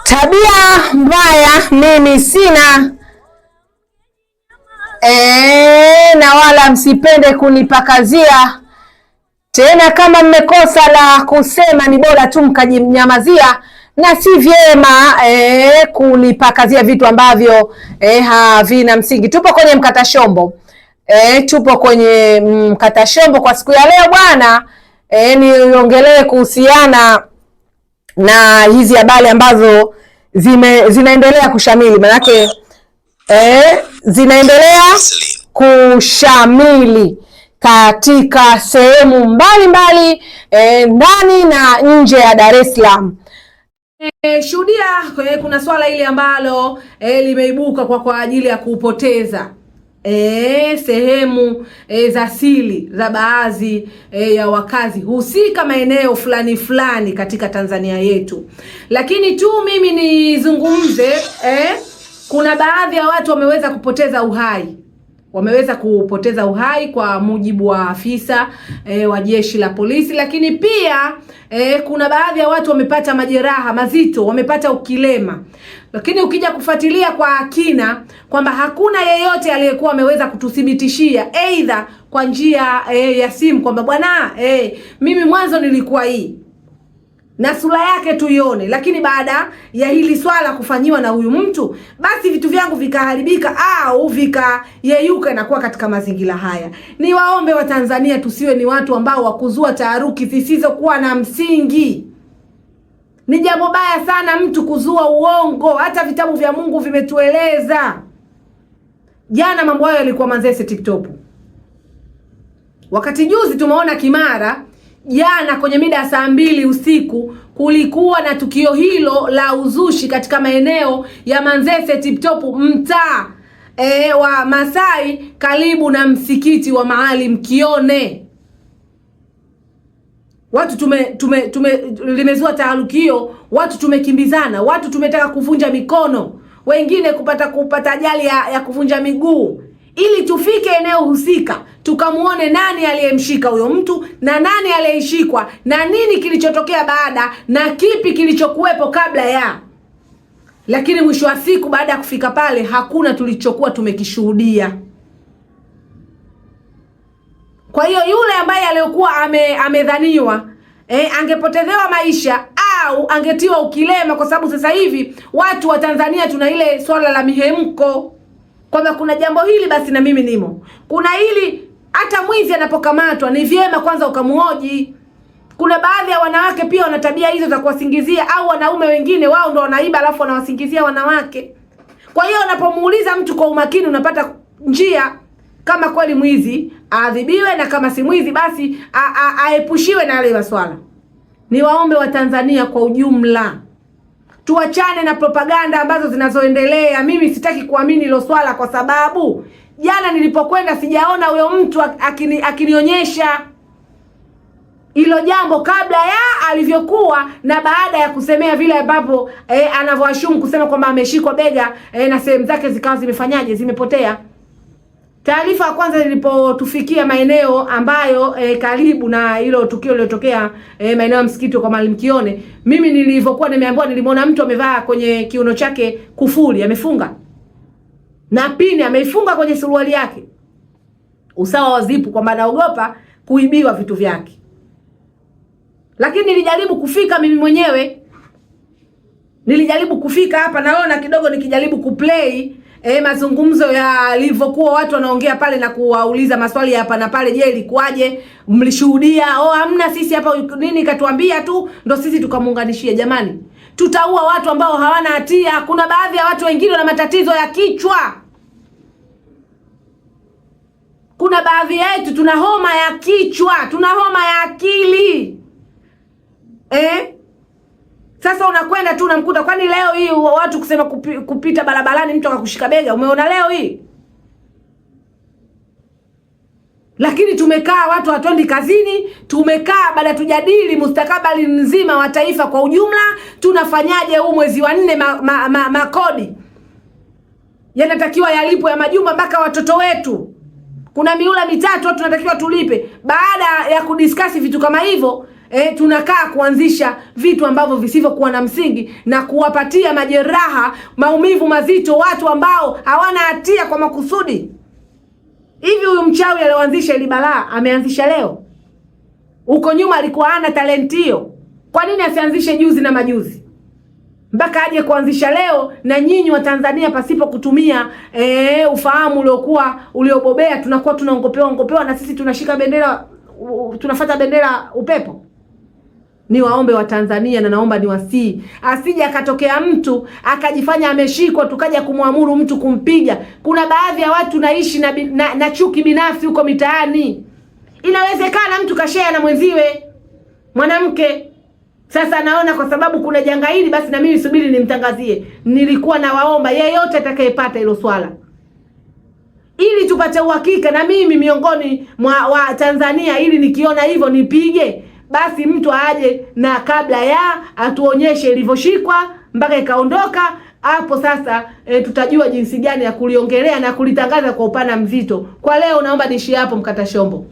Tabia mbaya mimi sina, na wala msipende kunipakazia tena. Kama mmekosa la kusema ni bora tu mkajinyamazia, na si vyema kunipakazia vitu ambavyo havina msingi. Tupo kwenye mkata shombo, tupo kwenye mkata shombo kwa siku ya leo bwana. Niongelee kuhusiana na hizi habari ambazo zinaendelea kushamili, manake zinaendelea kushamili katika sehemu mbalimbali ndani na nje ya Dar es Salaam. Shuhudia kuna swala ile ambalo limeibuka kwa ajili ya kupoteza sehemu za siri za baadhi ya wakazi husika maeneo fulani katika Tanzania yetu. Lakini tu mimi nizungumze, kuna baadhi ya watu wameweza kupoteza uhai kwa mujibu wa afisa wa jeshi la polisi, lakini pia kuna baadhi ya watu wamepata majeraha mazito, wamepata ukilema. Lakini ukija kufuatilia kwa kina kwamba hakuna yeyote aliyekuwa ameweza kututhibitishia aidha kwa njia ya simu kwamba bwana mimi mwanzo nilikuwa hii na sura yake tuione, lakini baada ya hili swala kufanyiwa na huyu mtu basi vitu vyangu vikaharibika au vikayeyuka na kuwa katika mazingira haya. Ni waombe wa Tanzania tusiwe ni watu ambao wakuzua taharuki zisizokuwa na msingi. Ni jambo baya sana mtu kuzua uongo, hata vitabu vya Mungu vimetueleza. Jana mambo hayo yalikuwa Manzese TikTok. Wakati juzi tumeona Kimara, jana kwenye mida ya saa 2 usiku kulikuwa na tukio hilo la uzushi katika maeneo ya Manzese TikTok, mtaa wa Masai karibu na msikiti wa Maalim Kione. Watu limezua tahalukio, watu tumekimbizana, watu tumetaka kuvunja mikono, wengine kupata ajali ya kuvunja miguu, ili tufike eneo husika tukamuone nani aliyemshika huyo mtu na nani aliyeshikwa na nini kilichotokea baada na kipi kilichokuwepo kabla ya. Lakini mwisho wa siku baada ya kufika pale hakuna tulichokuwa tumekishuhudia. Kwa hiyo yule ambaye aliyokuwa amedhaniwa angepotezewa maisha au angetiwa ukilema, kwa sababu sasa hivi watu wa Tanzania tuna ile swala la mihemko kwamba kuna jambo hili basi na mimi nimo. Kuna hili hata mwizi anapokamatwa ni vyema kwanza ukamuhoji. Kuna baadhi ya wanawake pia wana tabia hizo za kuwasingizia, au wanaume wengine wao ndo wanaiba alafu wanawasingizia wanawake. Kwa hiyo unapomuuliza mtu kwa umakini unapata njia, kama kweli mwizi aadhibiwe na kama si mwizi basi aepushiwe na yale maswala. Ni waombe wa Tanzania kwa ujumla tuachane na propaganda ambazo zinazoendelea. Mimi sitaki kuamini hilo swala kwa sababu jana nilipokwenda sijaona huyo mtu akinionyesha hilo jambo kabla ya alivyokuwa na baada ya kusemea vile ambapo anavyoashumu kusema kwamba ameshikwa bega na sehemu zake zikawa zimefanyaje, zimepotea. Taarifa ya kwanza nilipotufikia maeneo ambayo karibu na hilo tukio lilotokea maeneo ya msikiti kwa Maalim Kione, mimi nilivyokuwa nimeambiwa nilimwona mtu amevaa kwenye kiuno chake kufuli amefunga na pini ameifunga kwenye suruali yake, usawa wa zipu, kwamba anaogopa kuibiwa vitu vyake. Lakini nilijaribu kufika mimi mwenyewe, nilijaribu kufika hapa, naona kidogo nikijaribu kuplay mazungumzo yalivyokuwa watu wanaongea pale na kuwauliza maswali hapa na pale, je, ilikuwaje, mlishuhudia? Hamna, sisi hapa nini katuambia tu ndo sisi tukamuunganishia. Jamani, tutaua watu ambao hawana hatia. Kuna baadhi ya watu wengine wana matatizo ya kichwa, kuna baadhi yetu tuna homa ya kichwa, tuna homa ya akili. Sasa unakwenda tu unamkuta, kwani leo hii watu kusema kupita barabarani mtu akakushika bega, umeona leo hii? Lakini tumekaa watu hatuendi kazini, tumekaa baada tujadili mustakabali mzima wa taifa kwa ujumla. Tunafanyaje huu mwezi wa 4 makodi yanatakiwa yalipo ya majumba mpaka watoto wetu. Kuna miula mitatu watu tunatakiwa tulipe. Baada ya kudiskasi vitu kama hivyo, tunakaa kuanzisha vitu ambavyo visivyokuwa na msingi na kuwapatia majeraha, maumivu mazito watu ambao hawana hatia kwa makusudi. Hivi huyu mchawi alioanzisha ili balaa ameanzisha leo? Huko nyuma alikuwa hana talenti hiyo? Kwa nini asianzishe juzi na majuzi mpaka aje kuanzisha leo? Na nyinyi wa Tanzania pasipo kutumia ufahamu uliobobea, tunakuwa tunaongopewa na sisi tunashika bendera, tunafuata bendera upepo. Ni waombe wa Tanzania na naomba niwasii, asije akatokea mtu akajifanya ameshikwa tukaja kumwamuru mtu kumpiga. Kuna baadhi ya watu naishi na chuki binafsi huko mitaani. Inawezekana mtu kashare na mwenziwe mwanamke. Sasa naona kwa sababu kuna janga hili, basi na mimi subiri nimtangazie. Nilikuwa na waomba yeyote atakayepata hilo swala, ili tupate uhakika, na mimi miongoni mwa wa Tanzania, ili nikiona hivyo nipige, basi mtu aje na kabla ya atuonyeshe ilivyoshikwa mpaka ikaondoka. Hapo sasa tutajua jinsi gani ya kuliongelea na kulitangaza kwa upana mzito. Kwa leo naomba niishie hapo, Mkata Shombo.